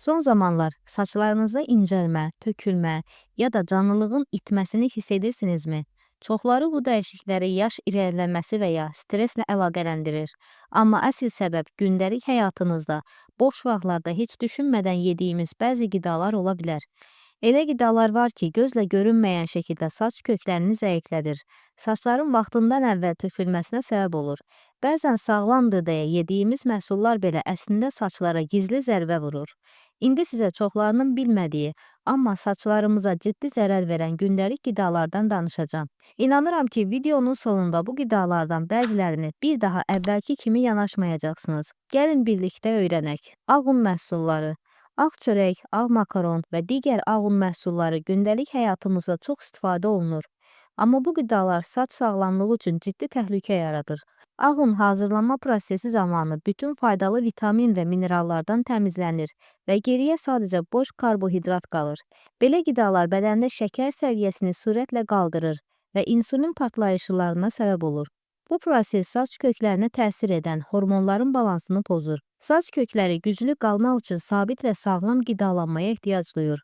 Son zamanlar saçlarınızda incəlmə, tökülmə ya da canlılığın itməsini hiss edirsinizmi? Çoxları bu dəyişiklikləri yaş irəliləməsi və ya stresslə əlaqələndirir. Amma əsl səbəb gündəlik həyatınızda, boş vaxtlarda heç düşünmədən yediyimiz bəzi qidalar ola bilər. Elə qidalar var ki, gözlə görünməyən şəkildə saç köklərini zəiflədir. Saçların vaxtından əvvəl tökülməsinə səbəb olur. Bəzən sağlamdır deyə yediyimiz məhsullar belə əslində saçlara gizli zərbə vurur. İndi sizə çoxlarının bilmədiyi, amma saçlarımıza ciddi zərər verən gündəlik qidalardan danışacağam. İnanıram ki, videonun sonunda bu qidalardan bəzilərini bir daha əvvəlki kimi yanaşmayacaqsınız. Gəlin birlikdə öyrənək. Ağ un məhsulları. Ağ çörək, ağ makaron və digər ağ un məhsulları gündəlik həyatımızda çox istifadə olunur. Amma bu qidalar saç sağlamlığı üçün ciddi təhlükə yaradır. Ağ un hazırlanma prosesi zamanı bütün faydalı vitamin və minerallardan təmizlənir və geriyə sadəcə boş karbohidrat qalır. Belə qidalar bədəndə şəkər səviyyəsini sürətlə qaldırır və insulin partlayışlarına səbəb olur. Bu proses saç köklərinə təsir edən hormonların balansını pozur. Saç kökləri güclü qalmaq üçün sabit və sağlam qidalanmaya ehtiyac duyur.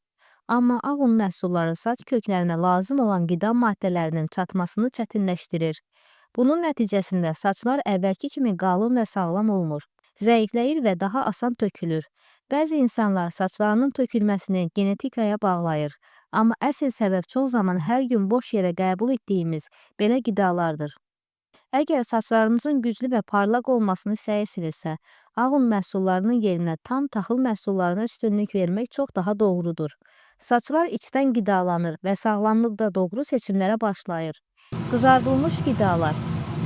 Amma ağ un məhsulları saç köklərinə lazım olan qida maddələrinin çatmasını çətinləşdirir. Bunun nəticəsində saçlar əvvəlki kimi qalın və sağlam olmur. Zəifləyir və daha asan tökülür. Bəzi insanlar saçlarının tökülməsini genetikaya bağlayır. Amma əsl səbəb çox zaman hər gün boş yerə qəbul etdiyimiz belə qidalardır. Əgər saçlarınızın güclü və parlaq olmasını istəyirsinizsə, ağ un məhsullarının yerinə tam taxıl məhsullarına üstünlük vermək çox daha doğrudur. Saçlar içdən qidalanır və sağlamlıqda doğru seçimlərə başlayır. Qızardılmış qidalar.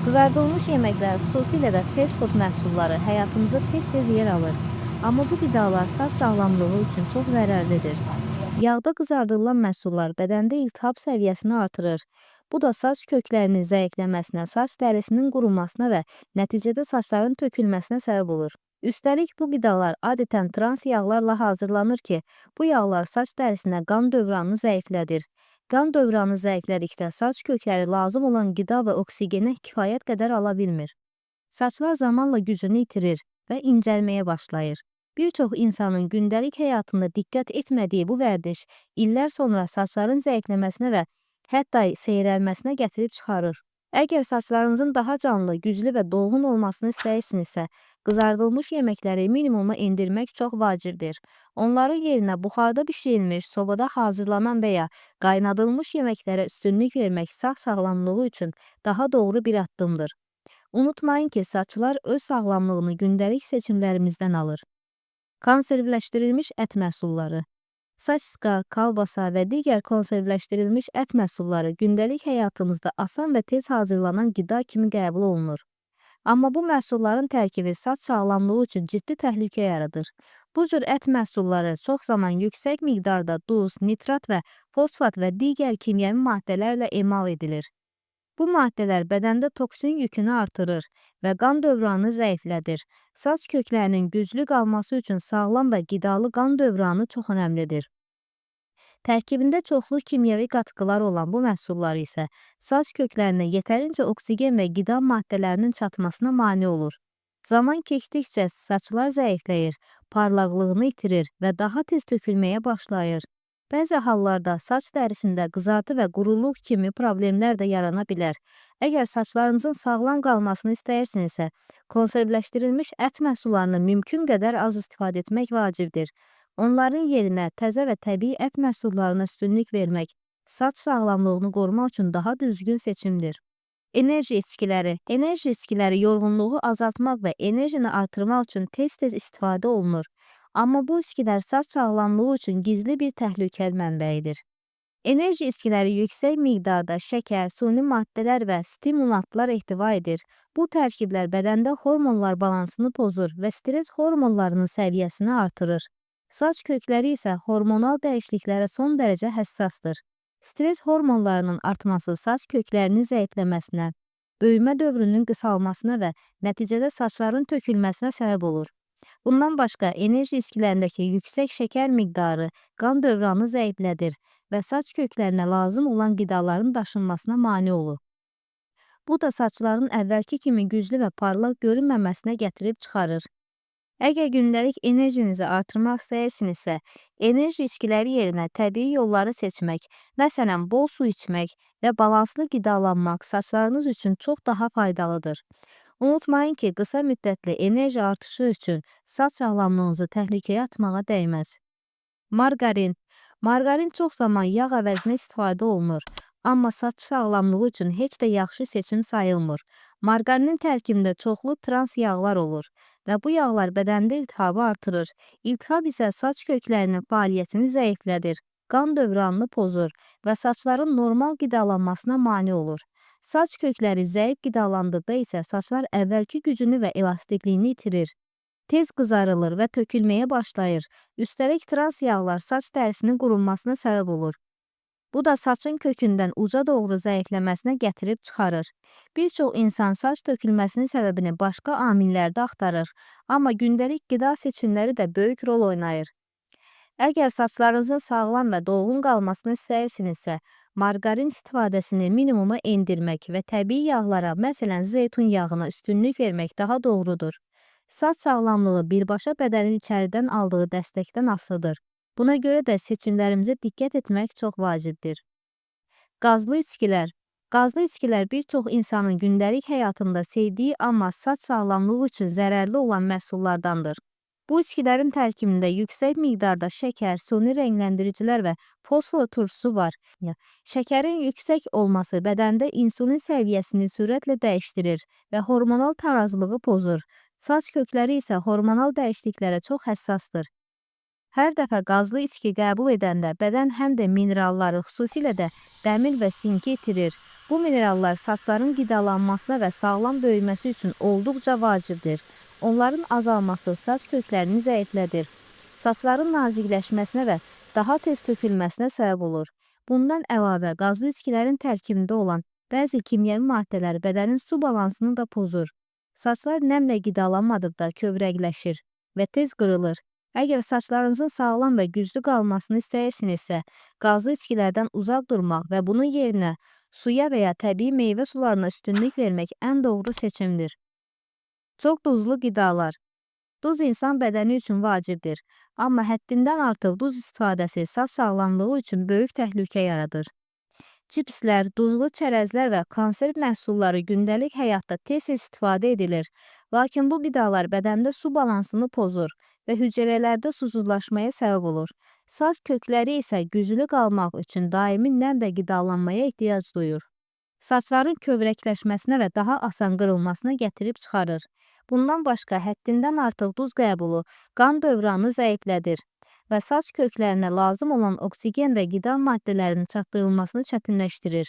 Qızardılmış yeməklər, xüsusilə də fast food məhsulları həyatımızda tez-tez yer alır. Amma bu qidalar saç sağlamlığı üçün çox zərərlidir. Yağda qızardılan məhsullar bədəndə iltihab səviyyəsini artırır. Bu da saç köklərinin zəifləməsinə, saç dərisinin qurumasına və nəticədə saçların tökülməsinə səbəb olur. Üstəlik bu qidalar adətən trans yağlarla hazırlanır ki, bu yağlar saç dərisinə qan dövranını zəiflədir. Qan dövranı zəiflədikdə saç kökləri lazım olan qida və oksigenə kifayət qədər ala bilmir. Saçlar zamanla gücünü itirir və incəlməyə başlayır. Bir çox insanın gündəlik həyatında diqqət etmədiyi bu vərdiş illər sonra saçların zəifləməsinə və hətta seyrəlməsinə gətirib çıxarır. Əgər saçlarınızın daha canlı, güclü və dolğun olmasını istəyirsinizsə, qızardılmış yeməkləri minimuma endirmək çox vacibdir. Onların yerinə buxarda bişirilmiş, sobada hazırlanan və ya qaynadılmış yeməklərə üstünlük vermək sağ sağlamlığı üçün daha doğru bir addımdır. Unutmayın ki, saçlar öz sağlamlığını gündəlik seçimlərimizdən alır. Konservləşdirilmiş ət məhsulları. Saçka, kalbasa və digər konservləşdirilmiş ət məhsulları gündəlik həyatımızda asan və tez hazırlanan qida kimi qəbul olunur. Amma bu məhsulların tərkibi saç sağlamlığı üçün ciddi təhlükə yaradır. Bu cür ət məhsulları çox zaman yüksək miqdarda duz, nitrat və fosfat və digər kimyəvi maddələrlə emal edilir. Bu maddələr bədəndə toksin yükünü artırır və qan dövranını zəiflədir. Saç köklərinin güclü qalması üçün sağlam və qidalı qan dövranı çox önəmlidir. Tərkibində çoxlu kimyəvi qatqılar olan bu məhsullar isə saç köklərinə yetərincə oksigen və qida maddələrinin çatmasına mane olur. Zaman keçdikcə saçlar zəifləyir, parlaqlığını itirir və daha tez tökülməyə başlayır. Bəzi hallarda saç dərisində qızartı və quruluq kimi problemlər də yarana bilər. Əgər saçlarınızın sağlam qalmasını istəyirsinizsə, konservləşdirilmiş ət məhsullarını mümkün qədər az istifadə etmək vacibdir. Onların yerinə təzə və təbii ət məhsullarına üstünlük vermək, saç sağlamlığını qorumaq üçün daha düzgün seçimdir. Enerji içkiləri. Enerji içkiləri yorğunluğu azaltmaq və enerjini artırmaq üçün tez-tez istifadə olunur. Amma bu içkilər saç sağlamlığı üçün gizli bir təhlükə mənbəyidir. Enerji içkiləri yüksək miqdarda şəkər, suni maddələr və stimulatlar ehtiva edir. Bu tərkiblər bədəndə hormonlar balansını pozur və stres hormonlarının səviyyəsini artırır. Saç kökləri isə hormonal dəyişikliklərə son dərəcə həssasdır. Stres hormonlarının artması saç köklərinin zəifləməsinə, böyümə dövrünün qısalmasına və nəticədə saçların tökülməsinə səbəb olur. Bundan başqa enerji içkilərindəki yüksək şəkər miqdarı qan dövranını zəiflədir və saç köklərinə lazım olan qidaların daşınmasına mane olur. Bu da saçların əvvəlki kimi güclü və parlaq görünməməsinə gətirib çıxarır. Əgər gündəlik enerjinizi artırmaq istəyirsinizsə, enerji içkiləri yerinə təbii yolları seçmək, məsələn, bol su içmək və balanslı qidalanmaq saçlarınız üçün çox daha faydalıdır. Unutmayın ki, qısa müddətli enerji artışı üçün saç sağlamlığınızı təhlükəyə atmağa dəyməz. Margarin. Margarin çox zaman yağ əvəzinə istifadə olunur, amma saç sağlamlığı üçün heç də yaxşı seçim sayılmır. Margarinin tərkibində çoxlu trans yağlar olur və bu yağlar bədəndə iltihabı artırır. İltihab isə saç köklərinin fəaliyyətini zəiflədir, qan dövranını pozur və saçların normal qidalanmasına mane olur. Saç kökləri zəif qidalandıqda isə saçlar əvvəlki gücünü və elastikliyini itirir. Tez qızarılır və tökülməyə başlayır. Üstəlik trans yağlar saç dərisinin qurunmasına səbəb olur. Bu da saçın kökündən uca doğru zəifləməsinə gətirib çıxarır. Bir çox insan saç tökülməsinin səbəbini başqa amillərdə axtarır, amma gündəlik qida seçimləri də böyük rol oynayır. Əgər saçlarınızın sağlam və dolğun qalmasını istəyirsinizsə, margarin istifadəsini minimuma endirmək və təbii yağlara, məsələn, zeytun yağına üstünlük vermək daha doğrudur. Saç sağlamlığı birbaşa bədənin içəridən aldığı dəstəkdən asılıdır. Buna görə də seçimlərimizə diqqət etmək çox vacibdir. Qazlı içkilər. Qazlı içkilər bir çox insanın gündəlik həyatında sevdiyi, amma saç sağlamlığı üçün zərərli olan məhsullardandır. Bu içkilərin tərkibində yüksək miqdarda şəkər, suni rəngləndiricilər və fosfor turşusu var. Şəkərin yüksək olması bədəndə insulin səviyyəsini sürətlə dəyişdirir və hormonal tarazlığı pozur. Saç kökləri isə hormonal dəyişikliklərə çox həssasdır. Hər dəfə qazlı içki qəbul edəndə bədən həm də mineralları, xüsusilə də dəmir və sinki itirir. Bu minerallar saçların qidalanmasına və sağlam böyüməsi üçün olduqca vacibdir. Onların azalması saç köklərini zəiflədir. Saçların nazikləşməsinə və daha tez tökülməsinə səbəb olur. Bundan əlavə qazlı içkilərin tərkibində olan bəzi kimyəvi maddələr bədənin su balansını da pozur. Saçlar nəmlə qidalanmadıqda kövrəkləşir və tez qırılır. Əgər saçlarınızın sağlam və güclü qalmasını istəyirsinizsə, qazlı içkilərdən uzaq durmaq və bunun yerinə suya və ya təbii meyvə sularına üstünlük vermək ən doğru seçimdir. Çox duzlu qidalar. Duz insan bədəni üçün vacibdir, amma həddindən artıq duz istifadəsi saç sağlamlığı üçün böyük təhlükə yaradır. Cipslər, duzlu çərəzlər və konserv məhsulları gündəlik həyatda tez istifadə edilir, lakin bu qidalar bədəndə su balansını pozur və hüceyrələrdə susuzlaşmaya səbəb olur. Saç kökləri isə güclü qalmaq üçün daimi nəm və qidalanmaya ehtiyac duyur. Saçların kövrəkləşməsinə və daha asan qırılmasına gətirib çıxarır. Bundan başqa həddindən artıq duz qəbulu qan dövranını zəiflədir və saç köklərinə lazım olan oksigen və qida maddələrinin çatdırılmasını çətinləşdirir.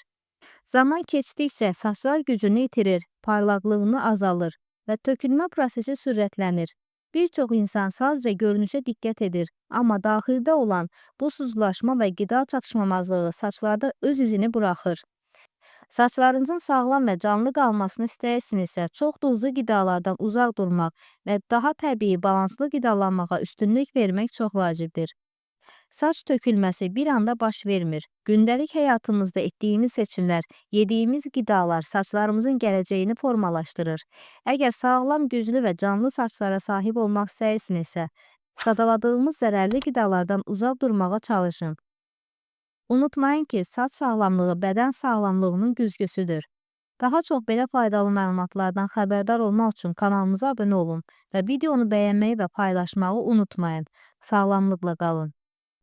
Zaman keçdikcə saçlar gücünü itirir, parlaqlığını azalır və tökülmə prosesi sürətlənir. Bir çox insan sadəcə görünüşə diqqət edir, amma daxildə olan bu susuzlaşma və qida çatışmamazlığı saçlarda öz izini buraxır. Saçlarınızın sağlam və canlı qalmasını istəyirsinizsə, çox duzlu qidalardan uzaq durmaq və daha təbii, balanslı qidalanmağa üstünlük vermək çox vacibdir. Saç tökülməsi bir anda baş vermir. Gündəlik həyatımızda etdiyimiz seçimlər, yediyimiz qidalar saçlarımızın gələcəyini formalaşdırır. Əgər sağlam, güclü və canlı saçlara sahib olmaq istəyirsinizsə, sadaladığımız zərərli qidalardan uzaq durmağa çalışın. Unutmayın ki, saç sağlamlığı bədən sağlamlığının güzgüsüdür. Daha çox belə faydalı məlumatlardan xəbərdar olmaq üçün kanalımıza abunə olun və videonu bəyənməyi və paylaşmağı unutmayın. Sağlamlıqla qalın.